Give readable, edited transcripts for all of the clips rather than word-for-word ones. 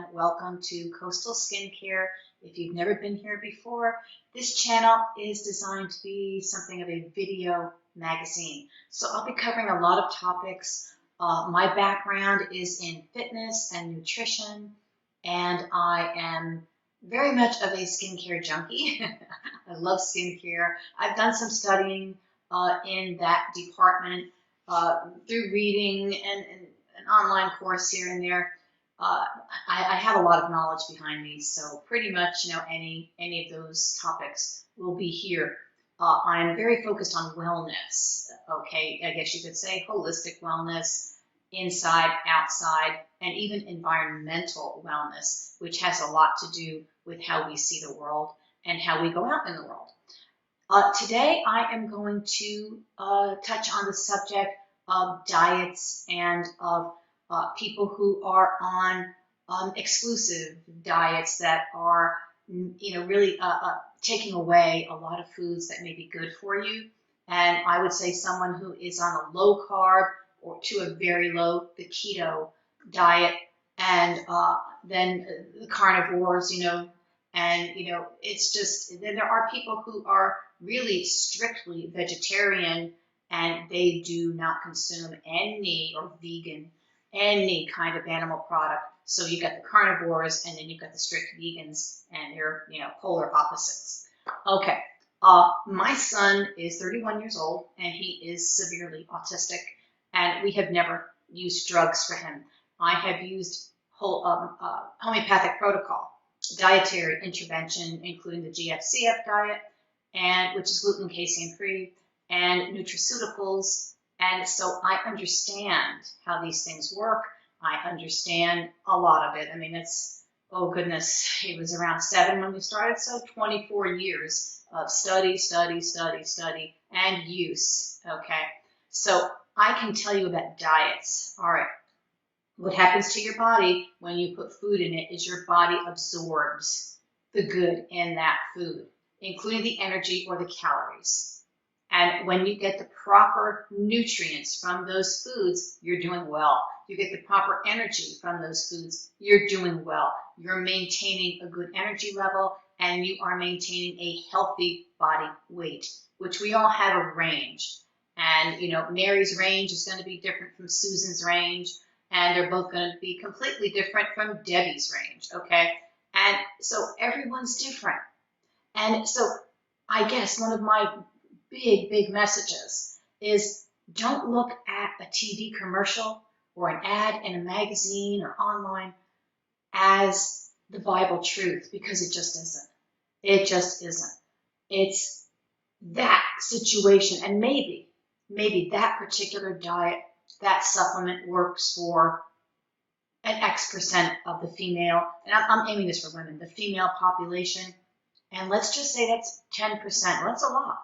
everyone. Welcome to Coastal Skincare. If you've never been here before, this channel is designed to be something of a video magazine. So I'll be covering a lot of topics. My background is in fitness and nutrition, and I am very much of a skincare junkie. I love skincare. I've done some studying in that department through reading and an online course here and there. I have a lot of knowledge behind me, so pretty much, any of those topics will be here. I'm very focused on wellness, okay? I guess you could say holistic wellness, inside, outside, and even environmental wellness, which has a lot to do with how we see the world and how we go out in the world. Today, I am going to touch on the subject of diets and of people who are on exclusive diets that are, really taking away a lot of foods that may be good for you. And I would say someone who is on a low carb or to a very low, the keto diet, and then the carnivores, and, it's just, then there are people who are really strictly vegetarian and they do not consume any, or vegan, any kind of animal product. So you got the carnivores and then you've got the strict vegans, and they're, polar opposites. Okay. My son is 31 years old and he is severely autistic, and we have never used drugs for him. I have used homeopathic protocol, dietary intervention, including the GFCF diet, and which is gluten and casein free, and nutraceuticals. And so I understand how these things work. I understand a lot of it. I mean, it's, oh goodness, he was around 7 when we started, so 24 years of study, and use, okay? So I can tell you about diets. All right. What happens to your body when you put food in it is your body absorbs the good in that food, including the energy or the calories. And when you get the proper nutrients from those foods, you're doing well. You get the proper energy from those foods, you're doing well. You're maintaining a good energy level, and you are maintaining a healthy body weight, which we all have a range. And, Mary's range is going to be different from Susan's range, and they're both going to be completely different from Debbie's range, okay? And so everyone's different. And so I guess one of my big messages is, don't look at a TV commercial or an ad in a magazine or online as the Bible truth, because it just isn't. It just isn't. It's that situation, and maybe that particular diet, that supplement works for an X% of the female, and I'm aiming this for women, the female population, and let's just say that's 10%. That's a lot.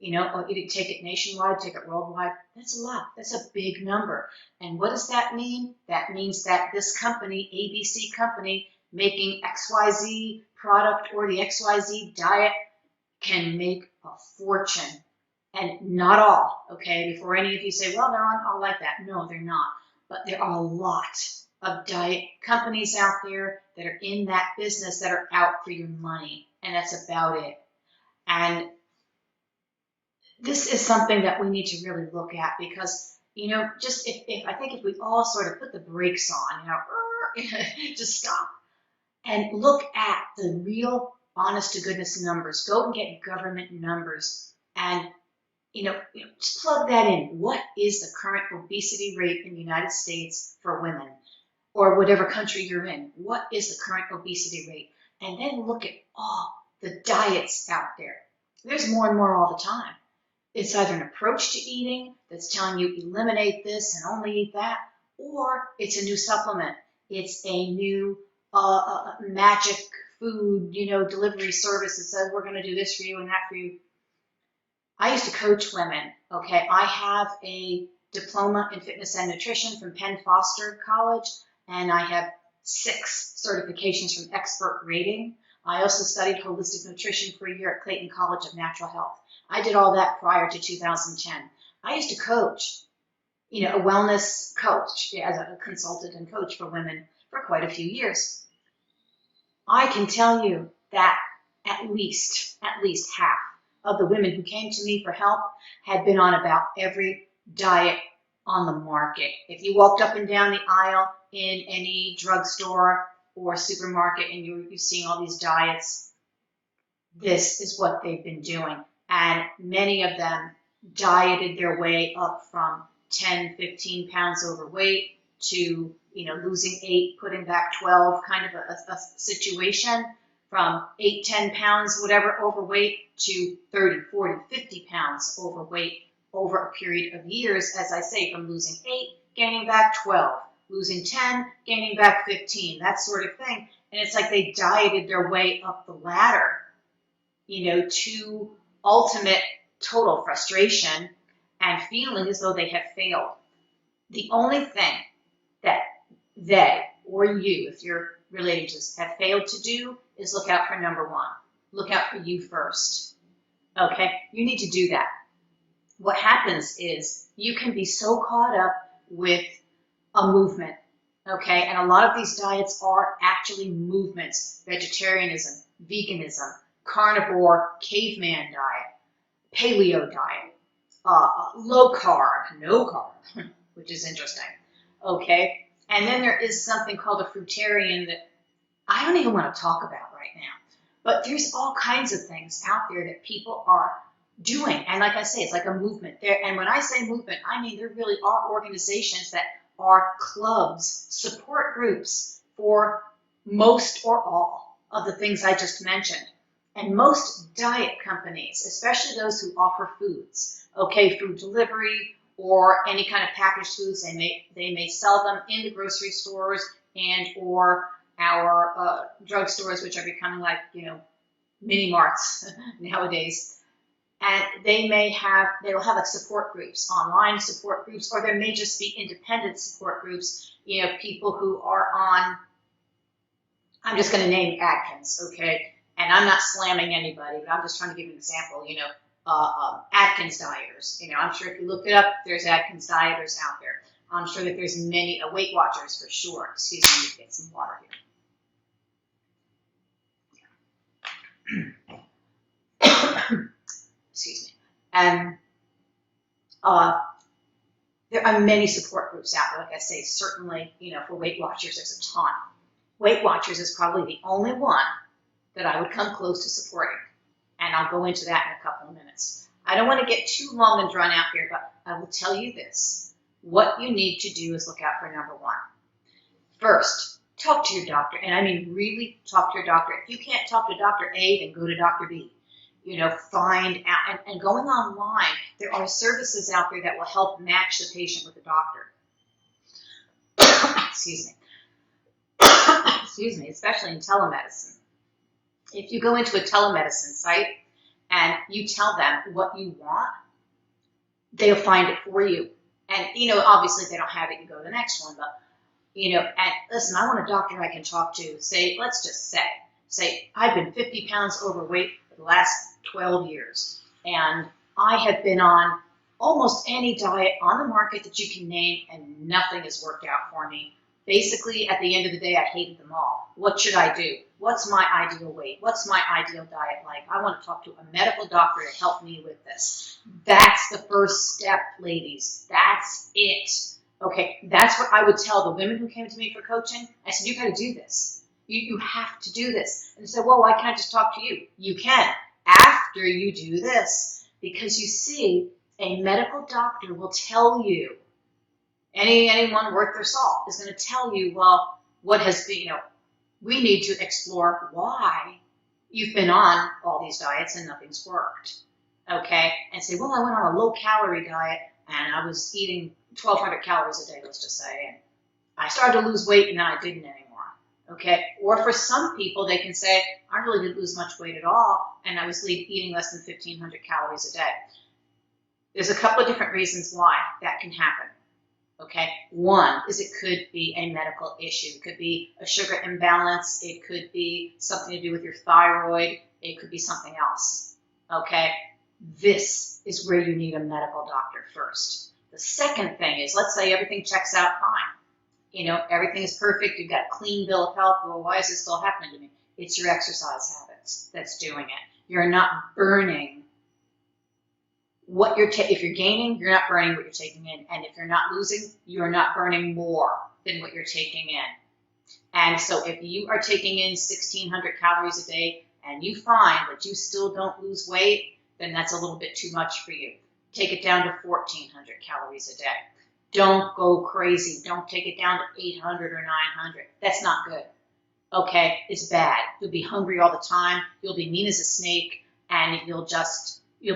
Or you take it nationwide, take it worldwide. That's a lot. That's a big number. And what does that mean? That means that this company, ABC company, making XYZ product or the XYZ diet can make a fortune. And not all, okay? Before any of you say, well, they're all like that. No, they're not. But there are a lot of diet companies out there that are in that business that are out for your money. And that's about it. And this is something that we need to really look at, because, just if we all sort of put the brakes on, just stop and look at the real honest to goodness numbers. Go and get government numbers and, just plug that in. What is the current obesity rate in the United States for women, or whatever country you're in? What is the current obesity rate? And then look at all the diets out there. There's more and more all the time. It's either an approach to eating that's telling you eliminate this and only eat that, or it's a new supplement. It's a new magic food, delivery service that says we're going to do this for you and that for you. I used to coach women, okay? I have a diploma in fitness and nutrition from Penn Foster College, and I have 6 certifications from Expert Rating. I also studied holistic nutrition for a year at Clayton College of Natural Health. I did all that prior to 2010. I used to coach, a wellness coach as a consultant and coach for women for quite a few years. I can tell you that at least half of the women who came to me for help had been on about every diet on the market. If you walked up and down the aisle in any drugstore or supermarket and you're seeing all these diets, this is what they've been doing. And many of them dieted their way up from 10, 15 pounds overweight to, losing 8, putting back 12, kind of a situation, from 8, 10 pounds, whatever, overweight to 30, 40, 50 pounds overweight over a period of years, as I say, from losing 8, gaining back 12, losing 10, gaining back 15, that sort of thing. And it's like they dieted their way up the ladder, to ultimate total frustration and feeling as though they have failed. The only thing that they or you, if you're related to this, have failed to do is look out for number 1. Look out for you first. Okay? You need to do that. What happens is you can be so caught up with a movement, okay? And a lot of these diets are actually movements: vegetarianism, veganism, carnivore, caveman diet, paleo diet, low carb, no carb, which is interesting, okay? And then there is something called a fruitarian that I don't even want to talk about right now. But there's all kinds of things out there that people are doing. And like I say, it's like a movement there. And when I say movement, I mean there really are organizations that are clubs, support groups for most or all of the things I just mentioned. And most diet companies, especially those who offer foods, okay, food delivery or any kind of packaged foods, they may sell them in the grocery stores and or our drugstores, which are becoming like, mini marts nowadays. And they will have like support groups, online support groups, or there may just be independent support groups, people who are on, I'm just going to name Atkins, okay? And I'm not slamming anybody, but I'm just trying to give you an example, Atkins dieters. I'm sure if you look it up, there's Atkins dieters out there. I'm sure that there's many Weight Watchers for sure. Excuse me, let me get some water here. Excuse me. And there are many support groups out there. Like I say, certainly, for Weight Watchers, there's a ton. Weight Watchers is probably the only one that I would come close to supporting. And I'll go into that in a couple of minutes. I don't want to get too long and drawn out here, but I will tell you this. What you need to do is look out for number 1. First, talk to your doctor. And I mean really talk to your doctor. If you can't talk to Dr. A, then go to Dr. B. Find out. And going online, there are services out there that will help match the patient with the doctor. Excuse me. Excuse me, especially in telemedicine. If you go into a telemedicine site and you tell them what you want, they'll find it for you. And, obviously if they don't have it, you go to the next one. But, and listen, I want a doctor I can talk to. Let's just say I've been 50 pounds overweight for the last 12 years. And I have been on almost any diet on the market that you can name, and nothing has worked out for me. Basically, at the end of the day, I hated them all. What should I do? What's my ideal weight? What's my ideal diet like? I want to talk to a medical doctor to help me with this. That's the first step, ladies. That's it. Okay, that's what I would tell the women who came to me for coaching. I said, you got to do this. You have to do this. And they said, well, why can't I just talk to you? You can after you do this. Because you see, a medical doctor will tell you, anyone worth their salt is going to tell you, well, what has been, we need to explore why you've been on all these diets and nothing's worked, okay? And say, well, I went on a low-calorie diet and I was eating 1,200 calories a day, let's just say, and I started to lose weight and then I didn't anymore, okay? Or for some people, they can say, I really didn't lose much weight at all and I was eating less than 1,500 calories a day. There's a couple of different reasons why that can happen. Okay, one is it could be a medical issue. It could be a sugar imbalance. It could be something to do with your thyroid. It could be something else. Okay, this is where you need a medical doctor first. The second thing is, let's say everything checks out fine. Everything is perfect. You've got a clean bill of health. Well, why is this still happening to me? It's your exercise habits that's doing it. You're not burning what you're if you're gaining, you're not burning what you're taking in. And if you're not losing, you're not burning more than what you're taking in. And so if you are taking in 1,600 calories a day and you find that you still don't lose weight, then that's a little bit too much for you. Take it down to 1,400 calories a day. Don't go crazy. Don't take it down to 800 or 900. That's not good. Okay, it's bad. You'll be hungry all the time. You'll be mean as a snake, and you'll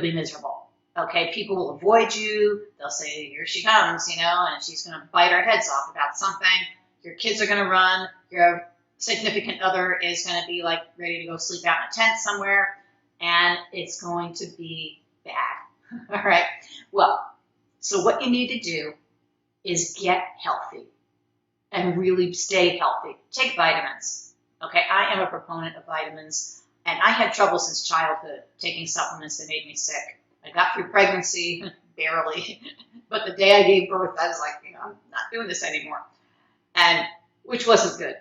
be miserable. Okay, people will avoid you. They'll say, here she comes, and she's going to bite our heads off about something. Your kids are going to run. Your significant other is going to be like ready to go sleep out in a tent somewhere, and it's going to be bad. All right, well, so what you need to do is get healthy and really stay healthy. Take vitamins. Okay, I am a proponent of vitamins, and I had trouble since childhood taking supplements that made me sick. I got through pregnancy, barely, but the day I gave birth, I was like, I'm not doing this anymore, and which wasn't good.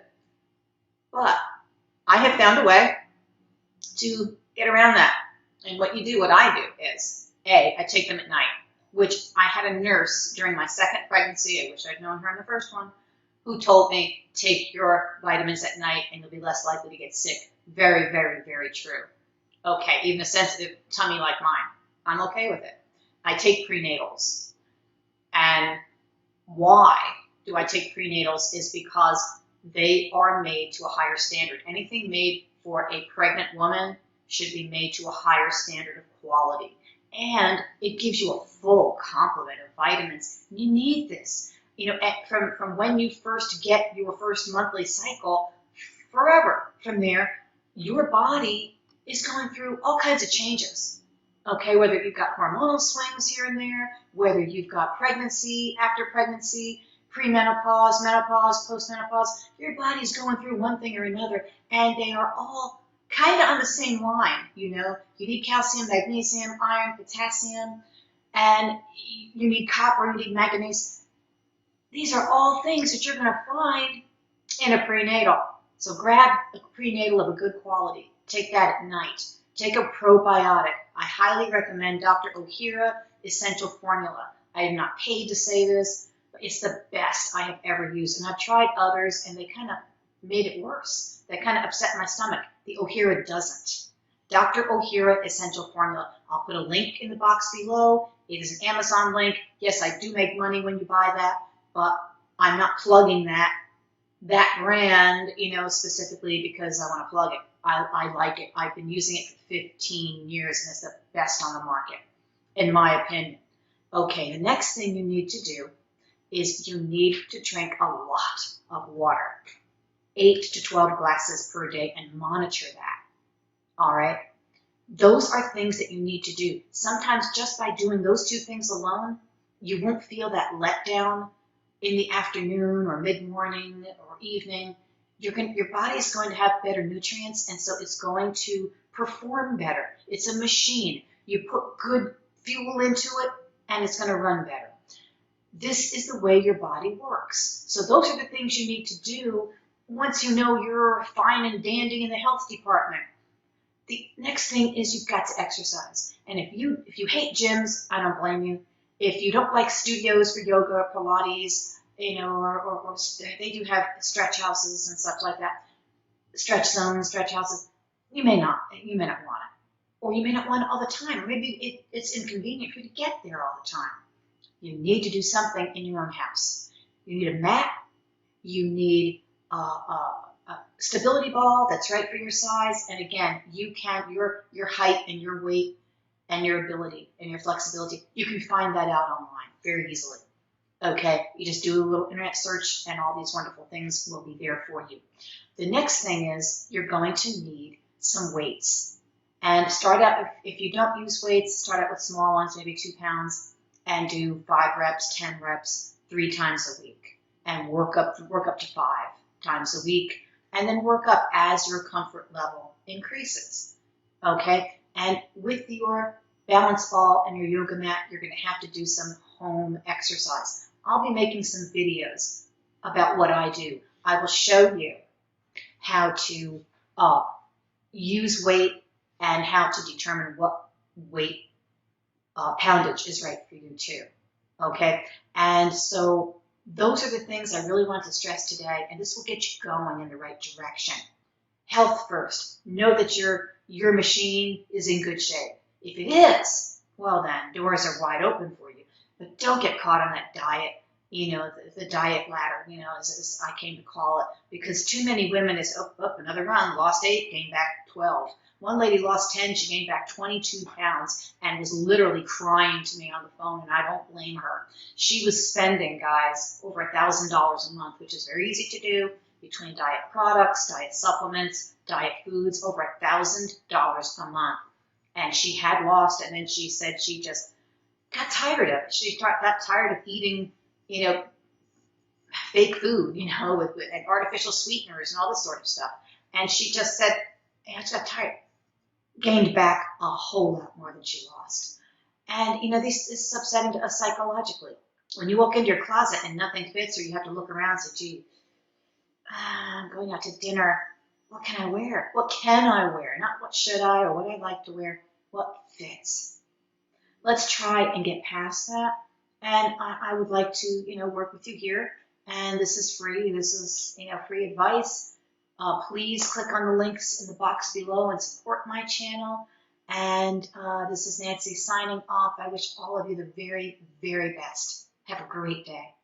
But I have found a way to get around that. And what I do is, I take them at night, which I had a nurse during my second pregnancy, I wish I'd known her in the first one, who told me, take your vitamins at night and you'll be less likely to get sick. Very, very, very true. Okay, even a sensitive tummy like mine, I'm okay with it. I take prenatals. And why do I take prenatals is because they are made to a higher standard. Anything made for a pregnant woman should be made to a higher standard of quality. And it gives you a full complement of vitamins. You need this. From when you first get your first monthly cycle, forever from there, your body is going through all kinds of changes. Okay, whether you've got hormonal swings here and there, whether you've got pregnancy, after pregnancy, premenopause, menopause, postmenopause, your body's going through one thing or another, and they are all kind of on the same line. You need calcium, magnesium, iron, potassium, and you need copper, you need manganese. These are all things that you're going to find in a prenatal. So grab a prenatal of a good quality. Take that at night. Take a probiotic. I highly recommend Dr. Ohhira Essential Formula. I am not paid to say this, but it's the best I have ever used. And I've tried others, and they kind of made it worse. They kind of upset my stomach. The Ohhira doesn't. Dr. Ohhira Essential Formula. I'll put a link in the box below. It is an Amazon link. Yes, I do make money when you buy that, but I'm not plugging that brand, specifically because I want to plug it. I like it. I've been using it for 15 years, and it's the best on the market, in my opinion. Okay, the next thing you need to do is you need to drink a lot of water, 8 to 12 glasses per day, and monitor that. All right? Those are things that you need to do. Sometimes just by doing those two things alone, you won't feel that letdown in the afternoon or mid-morning or evening. Your body is going to have better nutrients, and so it's going to perform better. It's a machine. You put good fuel into it, and it's going to run better. This is the way your body works. So those are the things you need to do once you know you're fine and dandy in the health department. The next thing is you've got to exercise. And if you hate gyms, I don't blame you. If you don't like studios for yoga, Pilates, or they do have stretch houses and stuff like that, stretch zones, stretch houses, you may not want it. Or you may not want it all the time. Or maybe it's inconvenient for you to get there all the time. You need to do something in your own house. You need a mat. You need a stability ball that's right for your size. And again, your height and your weight and your ability and your flexibility, you can find that out online very easily. Okay, you just do a little internet search and all these wonderful things will be there for you. The next thing is you're going to need some weights. And start out, if you don't use weights, start out with small ones, maybe 2 pounds, and do 5 reps, 10 reps, 3 times a week. And work up to 5 times a week. And then work up as your comfort level increases. Okay, and with your balance ball and your yoga mat, you're going to have to do some home exercise. I'll be making some videos about what I do. I will show you how to use weight and how to determine what weight poundage is right for you too. Okay, and so those are the things I really want to stress today, and this will get you going in the right direction. Health first. Know that your machine is in good shape. If it is, well then, doors are wide open for you. But don't get caught on that diet, the diet ladder, as I came to call it, because too many women is up another run, lost 8, gained back 12. One lady lost 10, she gained back 22 pounds and was literally crying to me on the phone, and I don't blame her. She was spending, guys, over $1,000 a month, which is very easy to do, between diet products, diet supplements, diet foods, over $1,000 a month. And she had lost, and then she said she just got tired of it. She got tired of eating, fake food, with and artificial sweeteners and all this sort of stuff. And she just said, I just got tired. Gained back a whole lot more than she lost. And, this is upsetting to us psychologically. When you walk into your closet and nothing fits, or you have to look around and say, gee, I'm going out to dinner. What can I wear? What can I wear? Not what should I or what I like to wear. What fits? Let's try and get past that. And I would like to, work with you here. And this is free. This is, free advice. Please click on the links in the box below and support my channel. And this is Nancy signing off. I wish all of you the very, very best. Have a great day.